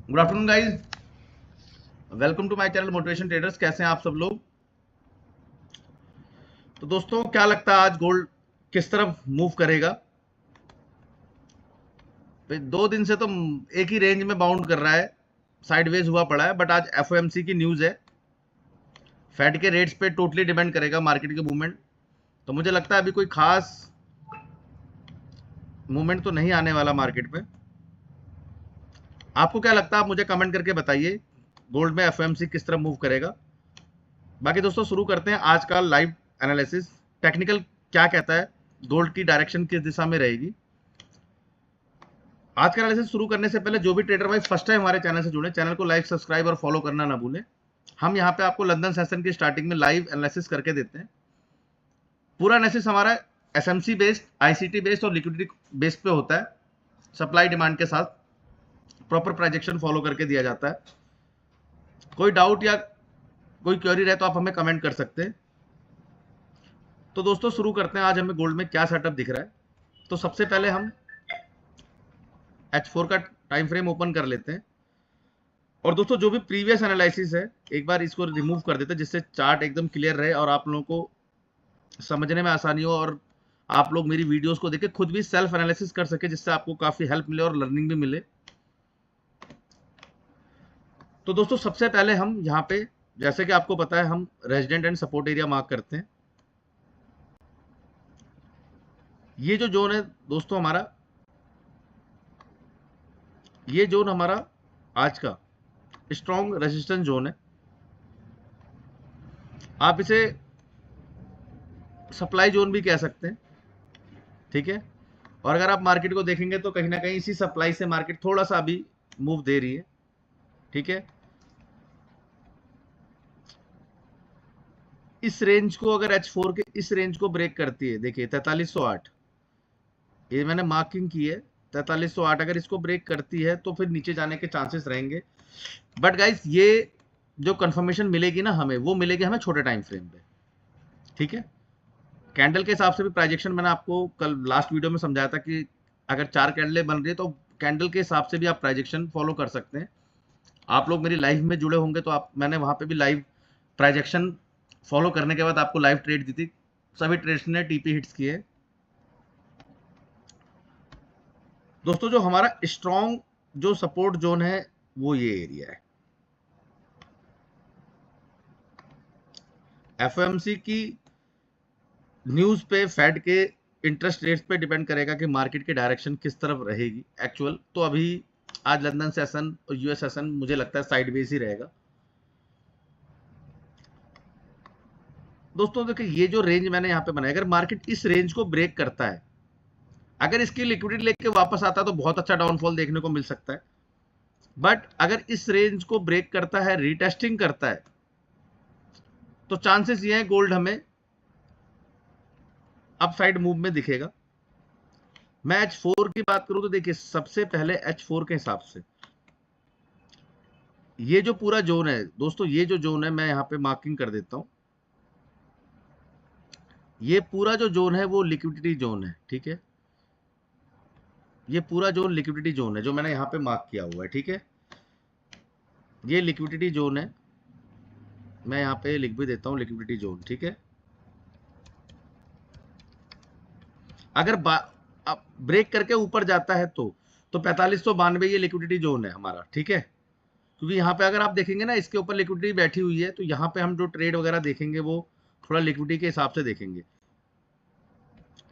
Good afternoon guys, welcome to my channel Motivation Traders. कैसे हैं आप सब लोग? तो दोस्तों, क्या लगता है आज गोल्ड किस तरफ मूव करेगा? 2 दिन से तो एक ही रेंज में बाउंड कर रहा है, साइडवेज हुआ पड़ा है। बट आज एफओएमसी की न्यूज है, फेड के रेट्स पे टोटली डिपेंड करेगा मार्केट के मूवमेंट। तो मुझे लगता है अभी कोई खास मूवमेंट तो नहीं आने वाला मार्केट में। आपको क्या लगता है? आप मुझे कमेंट करके बताइए गोल्ड में एफओएमसी किस तरह मूव करेगा। बाकी दोस्तों, शुरू करते हैं आज का लाइव एनालिसिस। टेक्निकल क्या कहता है, गोल्ड की डायरेक्शन किस दिशा में रहेगी। आज का एनालिसिस शुरू करने से पहले जो भी ट्रेडर भाई फर्स्ट टाइम हमारे चैनल से जुड़े, चैनल को लाइक, सब्सक्राइब और फॉलो करना ना भूलें। हम यहाँ पे आपको लंदन सेशन की स्टार्टिंग में लाइव एनालिसिस करके देते हैं। पूरा एनालिसिस हमारा एसएमसी बेस्ड, आईसीटी बेस्ड और लिक्विडिटी बेस्ड पे होता है। सप्लाई डिमांड के साथ प्रॉपर प्रोजेक्शन फॉलो करके दिया जाता है। कोई डाउट या कोई क्वेरी रहे तो आप हमें कमेंट कर सकते हैं। तो दोस्तों, शुरू करते हैं आज हमें गोल्ड में क्या सेटअप दिख रहा है। तो सबसे पहले हम H4 का टाइम फ्रेम ओपन कर लेते हैं। और दोस्तों, जो भी प्रीवियस एनालिसिस है एक बार इसको रिमूव कर देते हैं, जिससे चार्ट एकदम क्लियर रहे और आप लोगों को समझने में आसानी हो और आप लोग मेरी वीडियोस को देख के खुद भी सेल्फ एनालिसिस कर सके, जिससे आपको काफी हेल्प मिले और लर्निंग भी मिले। तो दोस्तों, सबसे पहले हम यहाँ पे, जैसे कि आपको पता है, हम resident and support area mark करते हैं। ये जो जोन है दोस्तों हमारा, ये जोन हमारा आज का स्ट्रॉन्ग रेजिस्टेंस जोन है। आप इसे सप्लाई जोन भी कह सकते हैं, ठीक है। और अगर आप मार्केट को देखेंगे तो कहीं ना कहीं इसी सप्लाई से मार्केट थोड़ा सा अभी मूव दे रही है, ठीक है। इस रेंज को अगर H4 के इस रेंज को ब्रेक करती है, देखिए 4308, ये मैंने मार्किंग की है 4308। अगर इसको ब्रेक करती है तो फिर नीचे जाने के चांसेस रहेंगे। बट गाइस, ये जो कंफर्मेशन मिलेगी ना हमें, वो मिलेगी हमें छोटे टाइम फ्रेम पे, ठीक है। कैंडल के हिसाब से भी प्राइजेक्शन मैंने आपको कल लास्ट वीडियो में समझाया था कि अगर 4 कैंडलें बन रही है तो कैंडल के हिसाब से भी आप प्राइजेक्शन फॉलो कर सकते हैं। आप लोग मेरी लाइव में जुड़े होंगे तो आप, मैंने वहां पे भी लाइव प्राइजेक्शन फॉलो करने के बाद आपको लाइव ट्रेड दी थी। सभी ट्रेड्स ने टीपी हिट्स किए। दोस्तों, जो हमारा स्ट्रॉन्ग जो सपोर्ट जोन है वो ये एरिया है। एफओएमसी की न्यूज पे, फेड के इंटरेस्ट रेट्स पे डिपेंड करेगा कि मार्केट की डायरेक्शन किस तरफ रहेगी एक्चुअल। तो अभी आज लंदन सेशन और यूएस सेशन मुझे लगता है साइडवेज ही रहेगा। दोस्तों देखिए, ये जो रेंज मैंने यहाँ पे बनाया, अगर मार्केट इस रेंज को ब्रेक करता है, अगर इसकी लिक्विडिटी लेके वापस आता है तो बहुत अच्छा डाउनफॉल देखने को मिल सकता है। बट अगर इस रेंज को ब्रेक करता है, रीटेस्टिंग करता है, तो चांसेस ये हैं गोल्ड हमें अपसाइड मूव में दिखेगा। मैं H4 की बात करूं तो देखिए, सबसे पहले H4 के हिसाब से ये जो पूरा जोन है दोस्तों, ये जो जोन है मैं यहाँ पे मार्किंग कर देता हूं। ये पूरा जो जोन है वो लिक्विडिटी जोन है, ठीक है। ये पूरा जोन लिक्विडिटी जोन है जो मैंने यहाँ पे मार्क किया हुआ है, ठीक है। ये लिक्विडिटी जोन है, मैं यहाँ पे लिख भी देता हूँ लिक्विडिटी जोन, ठीक है। अगर ब्रेक करके ऊपर जाता है तो 4592 ये लिक्विडिटी जोन है हमारा, ठीक है। क्योंकि यहाँ पे अगर आप देखेंगे ना, इसके ऊपर लिक्विडिटी बैठी हुई है, तो यहाँ पे हम जो ट्रेड वगैरह देखेंगे वो थोड़ा लिक्विडिटी के हिसाब से देखेंगे।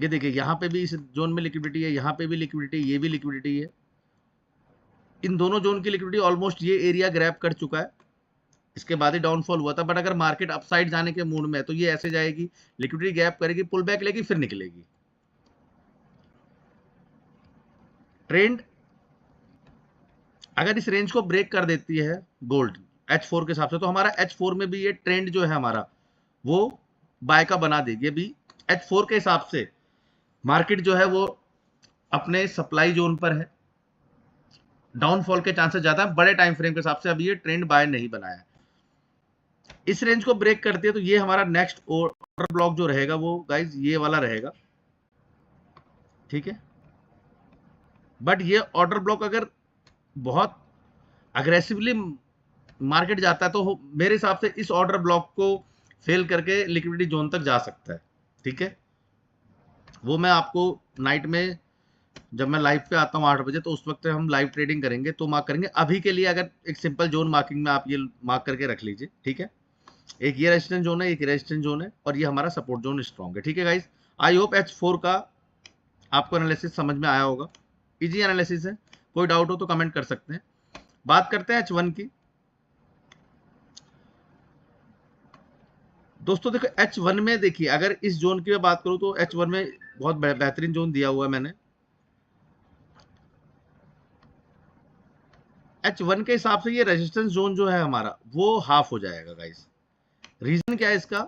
ये देखिए, यहाँ पे भी इस जोन में लिक्विडिटी है, यहाँ पे भी लिक्विडिटी, ये भी लिक्विडिटी है। इन दोनों जोन की लिक्विडिटी ऑलमोस्ट ये एरिया ग्रैब कर चुका है, इसके बाद ही डाउनफॉल हुआ था। बट अगर मार्केट अपसाइड जाने के मूड में है तो ये ऐसे जाएगी, लिक्विडिटी गैप करेगी, पुल बैक लेगी, फिर निकलेगी। ट्रेंड अगर इस रेंज को ब्रेक कर देती है गोल्ड H4 के हिसाब से, तो हमारा H4 में भी ये ट्रेंड जो है हमारा वो बाय का बना देगी। अभी H4 के हिसाब से मार्केट जो है वो अपने सप्लाई जोन पर है, डाउनफॉल के चांसेस ज्यादा है। बड़े टाइम फ्रेम के हिसाब से अभी ये ट्रेंड बाय नहीं बनाया। इस रेंज को ब्रेक करती है तो ये हमारा नेक्स्ट ऑर्डर ब्लॉक जो रहेगा वो गाइज ये वाला रहेगा, ठीक है। बट ये ऑर्डर ब्लॉक अगर बहुत अग्रेसिवली मार्केट जाता है तो मेरे हिसाब से इस ऑर्डर ब्लॉक को फेल करके लिक्विडिटी जोन तक जा सकता है। ठीक है, वो मैं आपको नाइट में जब मैं लाइव पे आता हूँ 8 बजे तो उस वक्त हम लाइव ट्रेडिंग करेंगे तो मार्क करेंगे। अभी के लिए अगर एक सिंपल जोन मार्किंग में आप ये मार्क करके रख लीजिए। ठीक है, एक ये रेजिस्टेंस जोन है, एक रेजिस्टेंस जोन है और ये हमारा सपोर्ट जोन स्ट्रॉन्ग है। ठीक है गाइस, आई होप H4 का आपको एनालिसिस समझ में आया होगा। इजी एनालिसिस है, कोई डाउट हो तो कमेंट कर सकते हैं। बात करते हैं H1 की। दोस्तों देखो H1 में देखिए, अगर इस जोन की मैं बात करूं तो H1 में बहुत बेहतरीन जोन दिया हुआ है मैंने। H1 के हिसाब से ये रेजिस्टेंस जोन जो है हमारा वो हाफ हो जाएगा गाइस। रीजन क्या है इसका,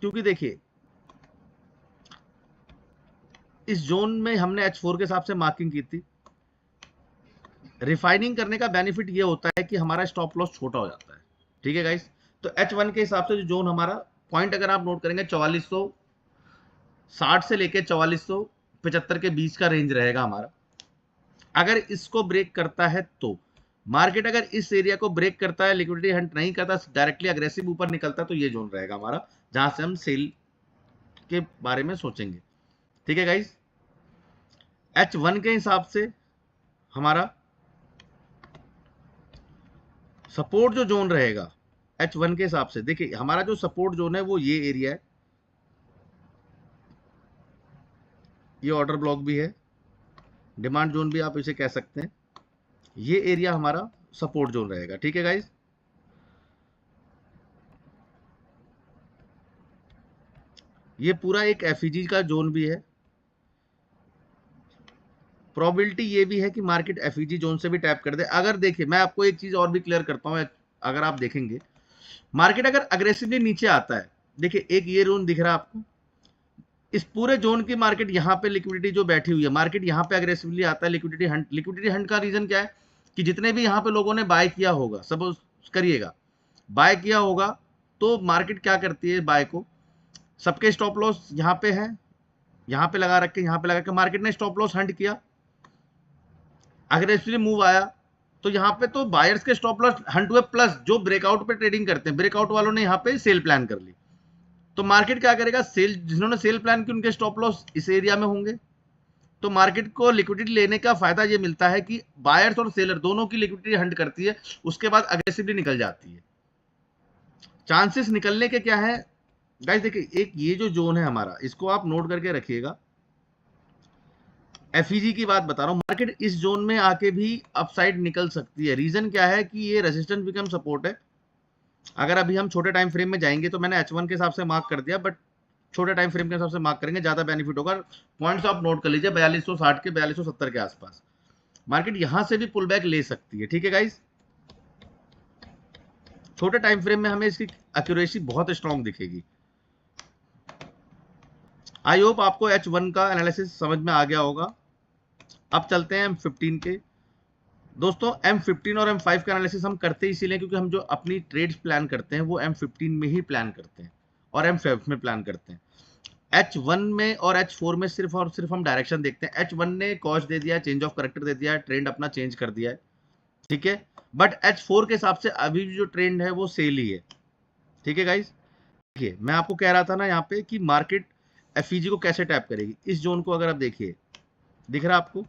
क्योंकि देखिए इस जोन में हमने H4 के हिसाब से मार्किंग की थी। रिफाइनिंग करने का बेनिफिट ये होता है कि हमारा स्टॉप लॉस छोटा हो जाता है। ठीक है गाइस, तो H1 के हिसाब से जो जोन हमारा पॉइंट अगर आप नोट करेंगे 4460 से लेके 4475 के बीच का रेंज रहेगा हमारा। अगर इसको ब्रेक करता है तो मार्केट अगर इस एरिया को ब्रेक करता है, लिक्विडिटी हंट नहीं करता, डायरेक्टली अग्रेसिव ऊपर निकलता है, तो ये जोन रहेगा हमारा जहां से हम सेल के बारे में सोचेंगे। ठीक है गाइस, H1 के हिसाब से हमारा सपोर्ट जो जोन रहेगा H1 के हिसाब से, देखिए हमारा जो सपोर्ट जोन है वो ये एरिया है, ये ऑर्डर ब्लॉक भी है, डिमांड जोन भी आप इसे कह सकते हैं। ये एरिया हमारा सपोर्ट जोन रहेगा। ठीक है गाइस, ये पूरा एक एफईजी का जोन भी है। प्रोबेबिलिटी ये भी है कि मार्केट एफईजी जोन से भी टैप कर दे। अगर देखिए मैं आपको एक चीज और भी क्लियर करता हूं, अगर आप देखेंगे मार्केट अगर अग्रेसिवली नीचे आता है, देखिए एक ये जोन दिख रहा है आपको, इस पूरे जोन की मार्केट यहाँ पे लिक्विडिटी जो बैठी हुई है, मार्केट यहाँ पे अग्रेसिवली आता है, लिक्विडिटी हंट का रीजन क्या है कि जितने भी यहाँ पे लोगों ने बाय किया होगा, सपोज करिएगा बाय किया होगा, तो मार्केट क्या करती है, बाय को सबके स्टॉप लॉस यहाँ पे है, यहाँ पे लगा रख के, यहाँ पे लगा के मार्केट ने स्टॉप लॉस हंट किया, अग्रेसिवली मूव आया, तो यहाँ पे तो बायर्स के स्टॉप लॉस हंट हुए, प्लस जो ब्रेकआउट पे ट्रेडिंग करते हैं, ब्रेकआउट वालों ने यहाँ पे सेल प्लान कर ली, तो मार्केट क्या करेगा, सेल जिन्होंने सेल प्लान की उनके स्टॉप लॉस इस एरिया में होंगे, तो मार्केट को लिक्विडिटी लेने का फायदा ये मिलता है कि बायर्स और सेलर दोनों की लिक्विडिटी हंट करती है, उसके बाद अग्रेसिवली निकल जाती है। चांसेस निकलने के क्या है गाइस, देखिए एक ये जो जोन है हमारा, इसको आप नोट करके रखिएगा। एफईजी की बात बता रहा हूं, मार्केट इस जोन में आके भी अपसाइड निकल सकती है। रीजन क्या है कि ये रेजिस्टेंस बिकम सपोर्ट है। अगर अभी हम छोटे टाइम फ्रेम में जाएंगे तो मैंने H1 के हिसाब से मार्क कर दिया, बट छोटे टाइम फ्रेम के हिसाब से मार्क करेंगे, ज्यादा बेनिफिट होगा। पॉइंट्स आप नोट कर लीजिए 4260 के 4270 के आसपास मार्केट यहां से भी पुल बैक ले सकती है। ठीक है गाइस, छोटे टाइम फ्रेम में हमें इसकी एक्यूरेसी बहुत स्ट्रॉन्ग दिखेगी। आई होप आपको H1 का एनालिसिस समझ में आ गया होगा। अब चलते हैं M15 के। दोस्तों M15 और M5 का एनालिसिस हम करते ही इसीलिए क्योंकि हम जो अपनी ट्रेड्स प्लान करते हैं वो M15 में ही प्लान करते हैं और M5 में प्लान करते हैं। H1 में और H4 में सिर्फ और सिर्फ हम डायरेक्शन देखते हैं। H1 ने कॉस्ट दे दिया, चेंज ऑफ करेक्टर दे दिया, ट्रेंड अपना चेंज कर दिया है, ठीक है, बट H4 के हिसाब से अभी जो ट्रेंड है वो सेल ही है। ठीक है गाइस, देखिए मैं आपको कह रहा था ना यहाँ पे कि मार्केट एफईजी को कैसे टैप करेगी। इस जोन को अगर आप देखिए, दिख रहा आपको,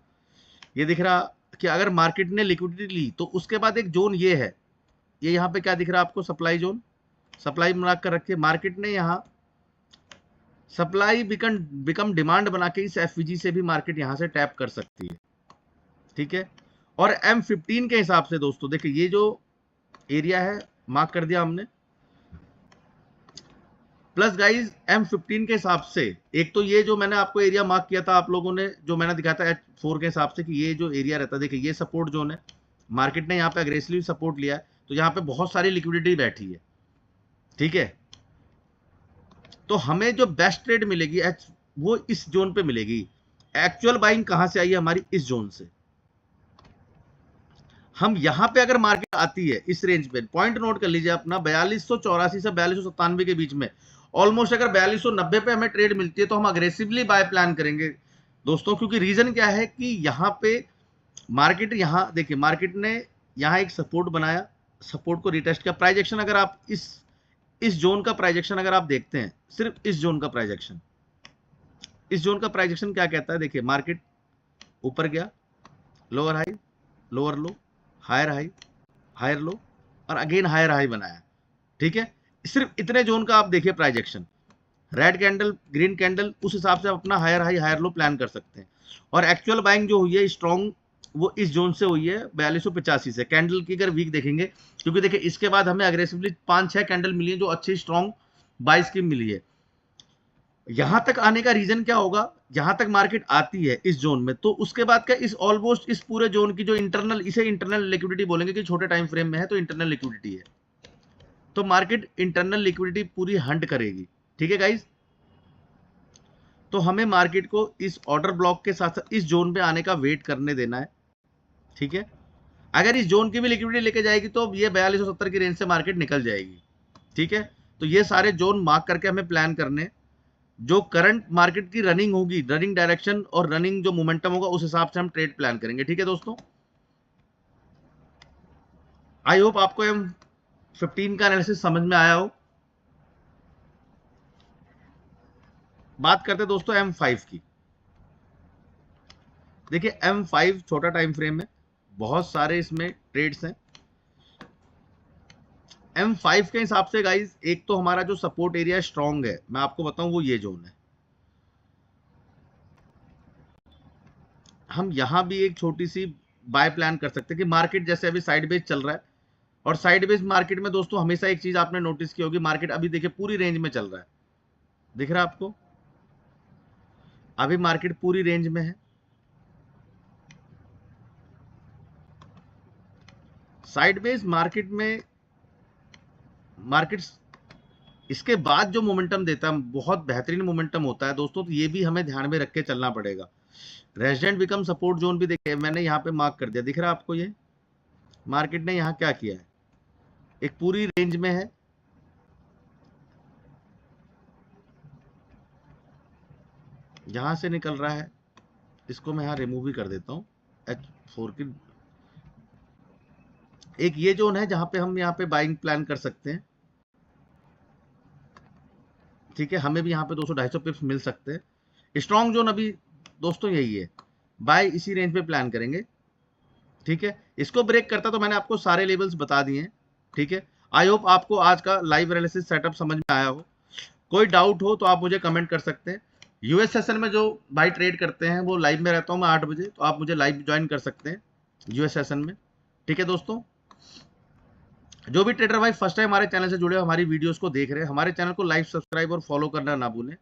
ये दिख रहा कि अगर मार्केट ने लिक्विडिटी ली तो उसके बाद एक जोन ये है, ये यहाँ पे क्या दिख रहा है आपको, सप्लाई जोन, सप्लाई बना कर रखे, मार्केट ने यहाँ सप्लाई बिकम डिमांड बना के इस एफईजी से भी मार्केट यहाँ से टैप कर सकती है। ठीक है, और M15 के हिसाब से दोस्तों देखिए ये जो एरिया है मार्क कर दिया हमने, प्लस गाइज M15 के हिसाब से एक तो ये जो मैंने आपको एरिया मार्क किया था आप लोगों ने, जो मैंने दिखाया था H4 के हिसाब से कि ये जो एरिया रहता है, देखिए ये सपोर्ट जोन है, मार्केट ने यहाँ पे अग्रेसिवली सपोर्ट लिया है, तो यहाँ पे बहुत सारी लिक्विडिटी बैठी है। ठीक है, तो हमें जो बेस्ट ट्रेड मिलेगी वो इस जोन पे मिलेगी। एक्चुअल बाइंग कहां से आई है हमारी, इस जोन से। हम यहां पे अगर मार्केट आती है इस रेंज पे, पॉइंट नोट कर लीजिए अपना 4284 से 4297 के बीच में, ऑलमोस्ट अगर 4290 पे हमें ट्रेड मिलती है तो हम अग्रेसिवली बाय प्लान करेंगे दोस्तों, क्योंकि रीजन क्या है कि यहाँ पे मार्केट, यहाँ देखिए मार्केट ने यहाँ एक सपोर्ट बनाया, सपोर्ट को रिटेस्ट किया। प्राइस एक्शन अगर आप इस जोन का प्राइस एक्शन अगर आप देखते हैं, सिर्फ इस जोन का प्राइस एक्शन, इस जोन का प्राइस एक्शन क्या कहता है, देखिए मार्केट ऊपर गया, lower high, lower low, higher high, higher low, और अगेन हायर हाई बनाया। ठीक है, सिर्फ इतने जोन का आप देखिए price action, red candle, green candle, उस हिसाब से आप अपना higher high higher low plan कर सकते हैं। और एक्चुअल बाइंग जो हुई है स्ट्रॉन्ग, वो इस जोन से हुई है 4285 से। कैंडल की अगर वीक देखेंगे, क्योंकि देखिए इसके बाद हमें अग्रेसिवली 5-6 कैंडल मिली है जो अच्छी स्ट्रॉन्ग बाई स्कीम मिली है। यहां तक आने का रीजन क्या होगा, जहां तक मार्केट आती है इस जोन में, तो उसके बाद का इस ऑलमोस्ट इस पूरे जोन की जो इंटरनल, इसे इंटरनल लिक्विडिटी बोलेंगे कि छोटे टाइम फ्रेम में है तो इंटरनल लिक्विडिटी है, तो मार्केट इंटरनल लिक्विडिटी पूरी हंट करेगी। ठीक है गाइज, तो हमें मार्केट को इस ऑर्डर ब्लॉक के साथ इस जोन पे आने का वेट करने देना है। ठीक है, अगर इस जोन की भी लिक्विडिटी लेके जाएगी तो ये 4270 की रेंज से मार्केट निकल जाएगी। ठीक है, तो ये सारे जोन मार्क करके हमें प्लान करने, जो करंट मार्केट की रनिंग होगी, रनिंग डायरेक्शन और रनिंग जो मोमेंटम होगा, उस हिसाब से हम ट्रेड प्लान करेंगे। ठीक है दोस्तों, आई होप आपको M15 का एनालिसिस समझ में आया हो। बात करते हैं दोस्तों M5 की। देखिए M5 छोटा टाइम फ्रेम है, बहुत सारे इसमें ट्रेड्स हैं। M5 के हिसाब से गाइज, एक तो हमारा जो सपोर्ट एरिया स्ट्रॉन्ग है, मैं आपको बताऊं, वो ये जोन है। हम यहां भी एक छोटी सी बाय प्लान कर सकते हैं कि मार्केट जैसे अभी साइडवेज चल रहा है, और साइडवेज मार्केट में दोस्तों हमेशा एक चीज आपने नोटिस की होगी, मार्केट अभी देखिए पूरी रेंज में चल रहा है, दिख रहा है आपको, अभी मार्केट पूरी रेंज में है। साइडवेज मार्केट में मार्केट इसके बाद जो मोमेंटम देता है, बहुत बेहतरीन मोमेंटम होता है दोस्तों, तो ये भी हमें ध्यान में रख के चलना पड़ेगा। रेजिडेंट बिकम सपोर्ट जोन भी देखिए, मैंने यहाँ पे मार्क कर दिया, दिख रहा है आपको, ये मार्केट ने यहाँ क्या किया है, एक पूरी रेंज में है, यहां से निकल रहा है, इसको मैं यहाँ रिमूव भी कर देता हूँ। H4 की एक ये जोन है जहां पे हम यहाँ पे बाइंग प्लान कर सकते हैं। ठीक है, हमें भी यहाँ पे 200-250 पिप्स मिल सकते हैं। स्ट्रॉन्ग जोन अभी दोस्तों यही है, बाय इसी रेंज पे प्लान करेंगे। ठीक है, इसको ब्रेक करता तो मैंने आपको सारे लेवल्स बता दिए हैं। ठीक है, आई होप आपको आज का लाइव एनालिसिस सेटअप समझ में आया हो। कोई डाउट हो तो आप मुझे कमेंट कर सकते हैं। यूएस सेशन में जो भाई ट्रेड करते हैं, वो लाइव में रहता हूँ मैं 8 बजे, तो आप मुझे लाइव ज्वाइन कर सकते हैं यूएस सेशन में। ठीक है दोस्तों, जो भी ट्रेडर भाई फर्स्ट टाइम हमारे चैनल से जुड़े हो, हमारी वीडियोस को देख रहे हैं, हमारे चैनल को लाइक, सब्सक्राइब और फॉलो करना ना भूलें,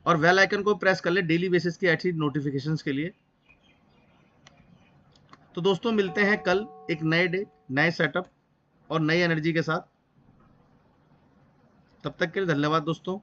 और बेल आइकन को प्रेस कर ले डेली बेसिस की ऐसी नोटिफिकेशंस के लिए। तो दोस्तों मिलते हैं कल एक नए डे, नए सेटअप और नई एनर्जी के साथ। तब तक के लिए धन्यवाद दोस्तों।